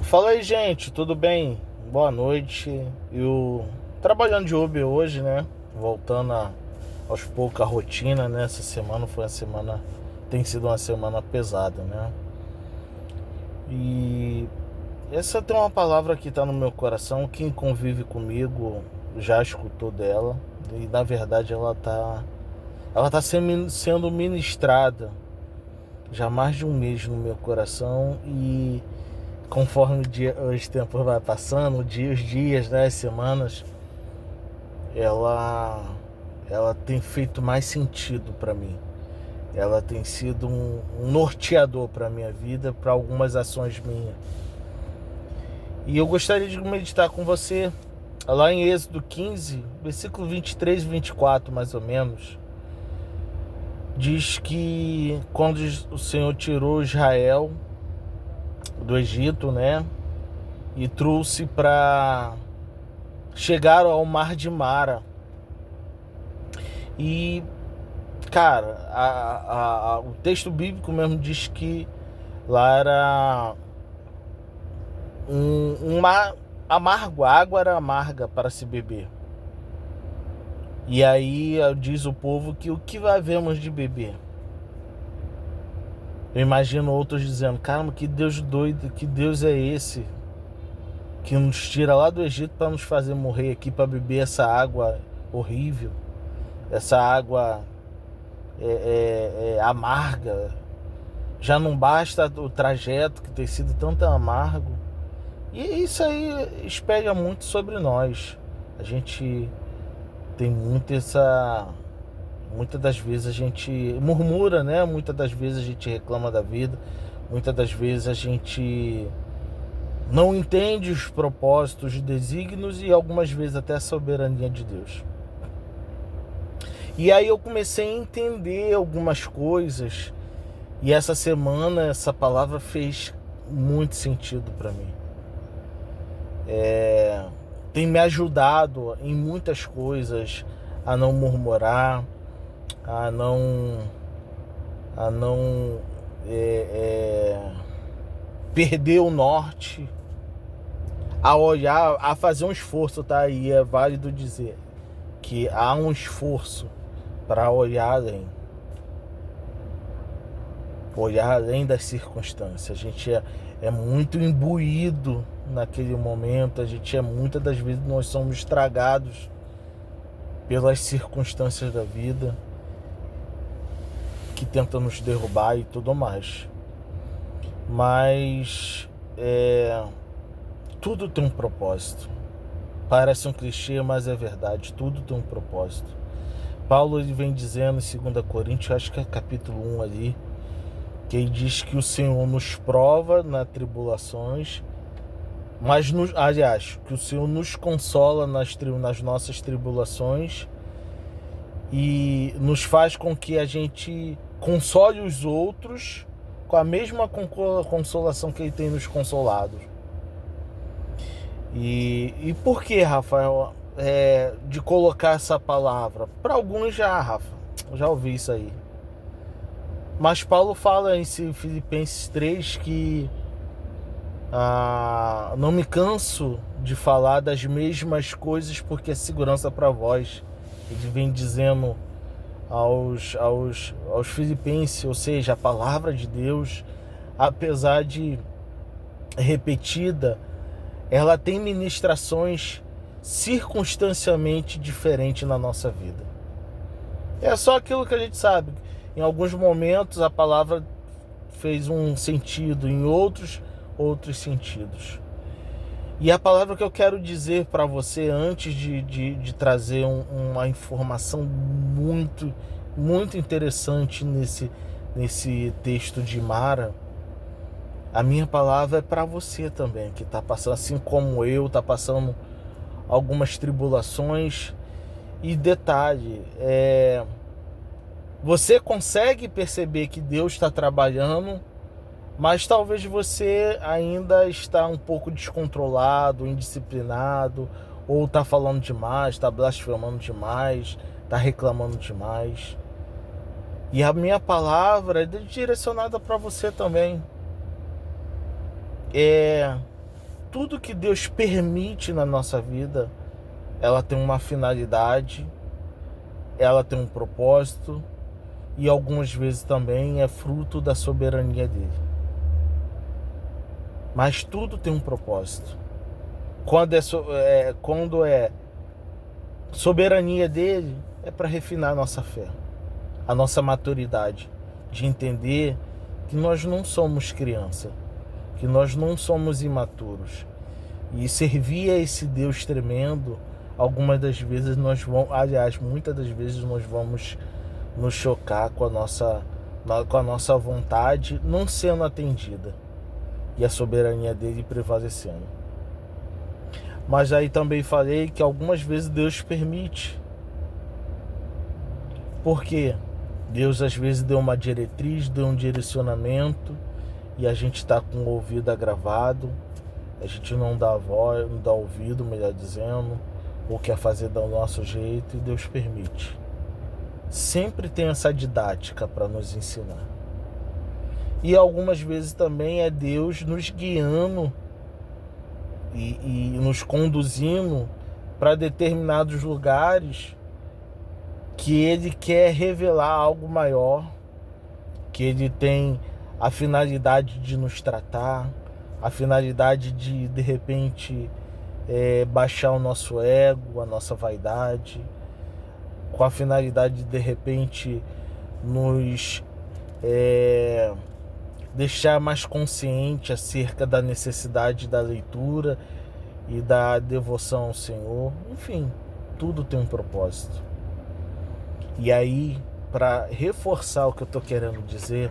Fala aí, gente, tudo bem? Boa noite. Eu trabalhando de Uber hoje, né? Voltando aos poucos a rotina, né? Essa semana foi uma semana, tem sido uma semana pesada, né? E essa tem uma palavra que tá no meu coração. Quem convive comigo já escutou dela e na verdade ela tá sendo ministrada já há mais de um mês no meu coração. E conforme os tempos vai passando, os dias, né, as semanas, ela, ela tem feito mais sentido para mim. Ela tem sido um norteador para minha vida, para algumas ações minhas. E eu gostaria de meditar com você lá em Êxodo 15, versículo 23 e 24, mais ou menos. Diz que quando o Senhor tirou Israel do Egito, né, e trouxe para chegar ao Mar de Mara. E, cara, o texto bíblico mesmo diz que lá era um mar amargo, a água era amarga para se beber. E aí diz o povo que o que havemos de beber? Eu imagino outros dizendo: caramba, que Deus doido, que Deus é esse que nos tira lá do Egito para nos fazer morrer aqui, para beber essa água horrível, essa água amarga. Já não basta o trajeto que tem sido tanto amargo. E isso aí espelha muito sobre nós. A gente tem muito essa... Muitas das vezes a gente murmura, né? Muitas das vezes a gente reclama da vida. Muitas das vezes a gente não entende os propósitos, os desígnios e algumas vezes até a soberania de Deus. E aí eu comecei a entender algumas coisas. E essa semana essa palavra fez muito sentido para mim. Tem me ajudado em muitas coisas a não murmurar, a não perder o norte, a olhar, a fazer um esforço, tá? E é válido dizer que há um esforço para olhar além das circunstâncias. A gente é muito imbuído naquele momento. A gente muitas das vezes nós somos estragados pelas circunstâncias da vida que tentam nos derrubar e tudo mais. Mas tudo tem um propósito. Parece um clichê, mas é verdade. Tudo tem um propósito. Paulo ele vem dizendo em 2 Coríntios, acho que é capítulo 1 ali, que ele diz que o Senhor nos prova nas tribulações, mas que o Senhor nos consola nas nossas tribulações e nos faz com que a gente console os outros com a mesma consolação que Ele tem nos consolado. E por que, Rafael, de colocar essa palavra? Para alguns Rafa, já ouvi isso aí. Mas Paulo fala em Filipenses 3 que não me canso de falar das mesmas coisas porque é segurança para vós. Ele vem dizendo aos filipenses, ou seja, a palavra de Deus, apesar de repetida, ela tem ministrações circunstancialmente diferentes na nossa vida. É só aquilo que a gente sabe. Em alguns momentos a palavra fez um sentido, em outros sentidos. E a palavra que eu quero dizer para você, antes de trazer uma informação muito, muito interessante nesse texto de Mara, a minha palavra é para você também, que está passando, assim como eu, está passando algumas tribulações. E detalhe, você consegue perceber que Deus está trabalhando, mas talvez você ainda está um pouco descontrolado, indisciplinado, ou está falando demais, está blasfemando demais, está reclamando demais. E a minha palavra é direcionada para você também. tudo que Deus permite na nossa vida, ela tem uma finalidade, ela tem um propósito e algumas vezes também é fruto da soberania dele. Mas tudo tem um propósito. Quando é soberania dele, é para refinar a nossa fé, a nossa maturidade, de entender que nós não somos criança, que nós não somos imaturos. E servir a esse Deus tremendo, algumas das vezes muitas das vezes nós vamos nos chocar com a nossa vontade não sendo atendida e a soberania dele prevalecendo. Mas aí também falei que algumas vezes Deus permite. Por quê? Deus às vezes deu uma diretriz, deu um direcionamento e a gente está com o ouvido agravado, a gente não dá voz, não dá ouvido, melhor dizendo, ou quer fazer do nosso jeito, e Deus permite. Sempre tem essa didática para nos ensinar. E algumas vezes também é Deus nos guiando e nos conduzindo para determinados lugares que Ele quer revelar algo maior, que Ele tem a finalidade de nos tratar, a finalidade de repente, baixar o nosso ego, a nossa vaidade, com a finalidade de repente, nos deixar mais consciente acerca da necessidade da leitura e da devoção ao Senhor. Enfim, tudo tem um propósito. E aí, para reforçar o que eu estou querendo dizer,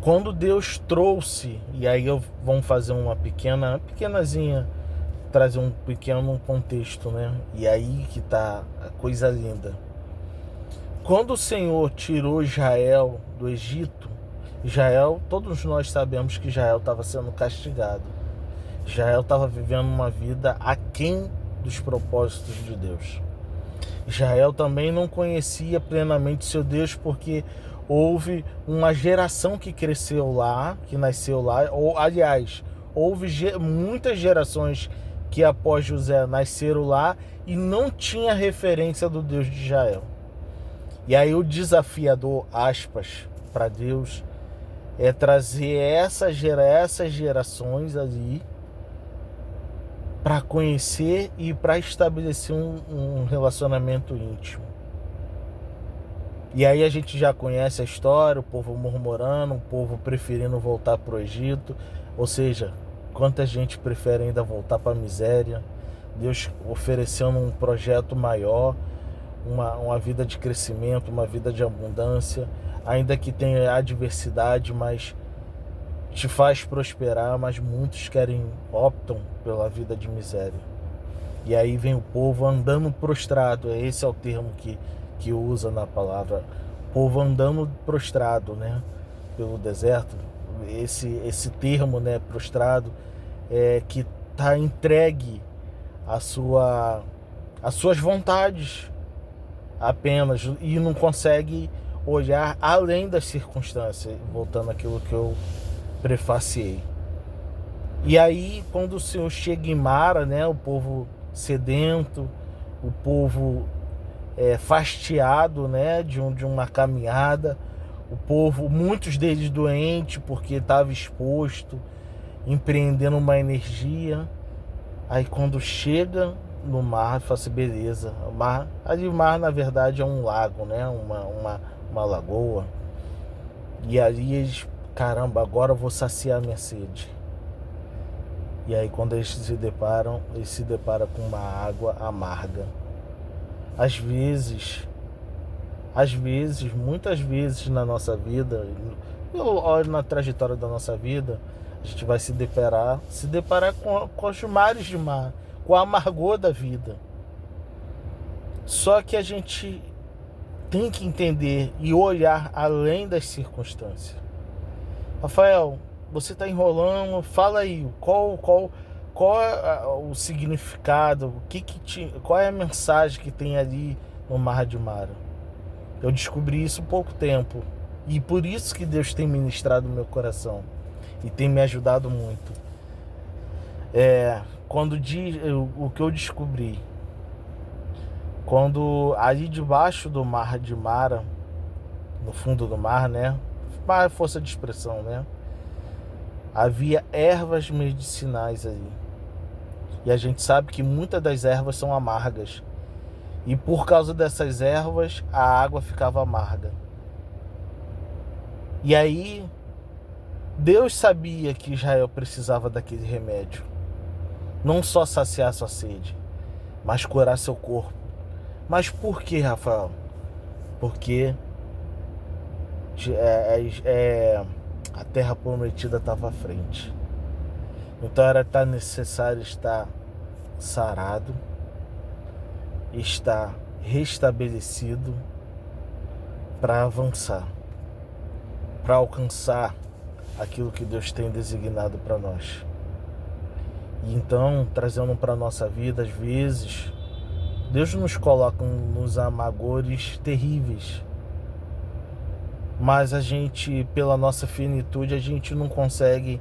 quando Deus trouxe, e aí vamos fazer uma pequenazinha, trazer um pequeno contexto, né? E aí que tá a coisa linda. Quando o Senhor tirou Israel do Egito, todos nós sabemos que Israel estava sendo castigado. Israel estava vivendo uma vida aquém dos propósitos de Deus. Israel também não conhecia plenamente seu Deus, porque houve uma geração que cresceu lá, que nasceu lá, ou aliás, houve muitas gerações que após José nasceram lá e não tinha referência do Deus de Israel. E aí o desafiador, aspas, para Deus é trazer essas gerações ali para conhecer e para estabelecer um relacionamento íntimo. E aí a gente já conhece a história, o povo murmurando, o povo preferindo voltar para o Egito. Ou seja, quanta gente prefere ainda voltar para a miséria. Deus oferecendo um projeto maior, uma vida de crescimento, uma vida de abundância, ainda que tenha adversidade, mas te faz prosperar, mas muitos optam pela vida de miséria. E aí vem o povo andando prostrado, esse é o termo que usa na palavra, povo andando prostrado, né, pelo deserto. Esse termo, né, prostrado, que está entregue às suas vontades apenas e não consegue olhar além das circunstâncias, voltando àquilo que eu prefaciei. E aí, quando o Senhor chega em Mara, né, o povo sedento, o povo fastiado, né, de uma caminhada, o povo, muitos deles doentes porque estava exposto, empreendendo uma energia. Aí quando chega no mar, fala assim, beleza, o mar na verdade é um lago, né, uma lagoa. E ali eles, caramba, agora eu vou saciar minha sede. E aí quando eles se deparam com uma água amarga. Às vezes, muitas vezes na nossa vida, eu olho na trajetória da nossa vida, a gente vai se deparar com os mares de mar, com a amargor da vida. Só que a gente tem que entender e olhar além das circunstâncias. Rafael, você está enrolando, fala aí, qual é o significado, qual é a mensagem que tem ali no Mar de Mara? Eu descobri isso há pouco tempo e por isso que Deus tem ministrado no meu coração e tem me ajudado muito. Quando o que eu descobri, quando ali debaixo do mar de Mara, no fundo do mar, né? Mar é força de expressão, né? Havia ervas medicinais ali. E a gente sabe que muitas das ervas são amargas. E por causa dessas ervas, a água ficava amarga. E aí, Deus sabia que Israel precisava daquele remédio. Não só saciar sua sede, mas curar seu corpo. Mas por que, Rafael? Porque a terra prometida estava à frente. Então era necessário estar sarado, estar restabelecido para avançar, para alcançar aquilo que Deus tem designado para nós. E então, trazendo para a nossa vida, às vezes, Deus nos coloca nos amargores terríveis, mas a gente, pela nossa finitude, a gente não consegue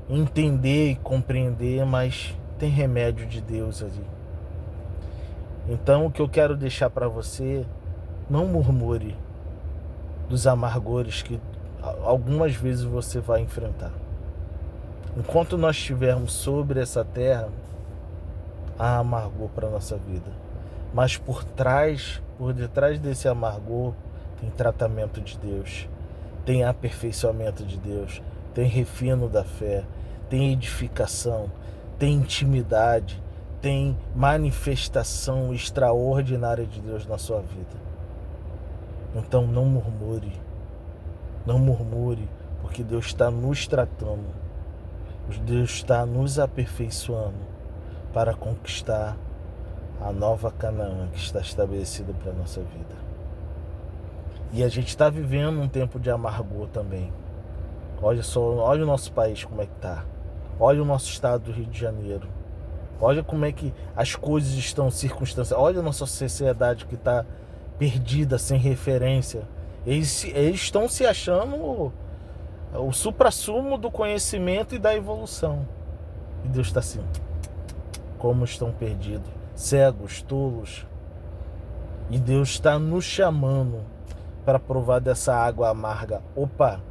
entender e compreender, mas tem remédio de Deus ali. Então, o que eu quero deixar para você, não murmure dos amargores que algumas vezes você vai enfrentar. Enquanto nós estivermos sobre essa terra, há amargor para a nossa vida. Mas por detrás desse amargor, tem tratamento de Deus, tem aperfeiçoamento de Deus, tem refino da fé, tem edificação, tem intimidade, tem manifestação extraordinária de Deus na sua vida. Então não murmure, porque Deus está nos tratando, Deus está nos aperfeiçoando para conquistar a nova Canaã que está estabelecida para a nossa vida. E a gente está vivendo um tempo de amargor também. Olha o nosso país como é que está. Olha o nosso estado do Rio de Janeiro. Olha como é que as coisas estão circunstanciais. Olha a nossa sociedade que está perdida, sem referência. Eles estão se achando o suprassumo do conhecimento e da evolução. E Deus está assim, como estão perdidos, cegos, tolos. E Deus está nos chamando para provar dessa água amarga. Opa,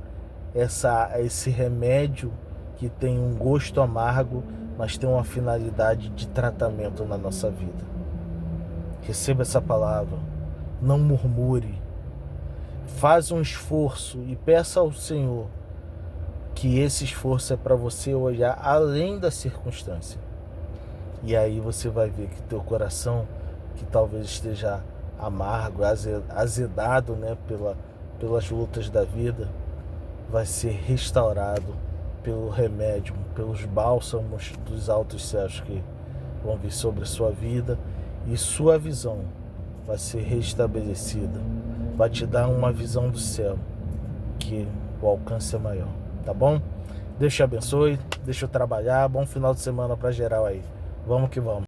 esse remédio que tem um gosto amargo, mas tem uma finalidade de tratamento na nossa vida. Receba essa palavra. Não murmure. Faz um esforço e peça ao Senhor que esse esforço é para você olhar além da circunstância. E aí você vai ver que teu coração, que talvez esteja amargo, azedado, né, pelas lutas da vida, vai ser restaurado pelo remédio, pelos bálsamos dos altos céus que vão vir sobre a sua vida, e sua visão vai ser restabelecida, vai te dar uma visão do céu, que o alcance é maior, tá bom? Deus te abençoe, deixa eu trabalhar, bom final de semana para geral aí, vamos que vamos.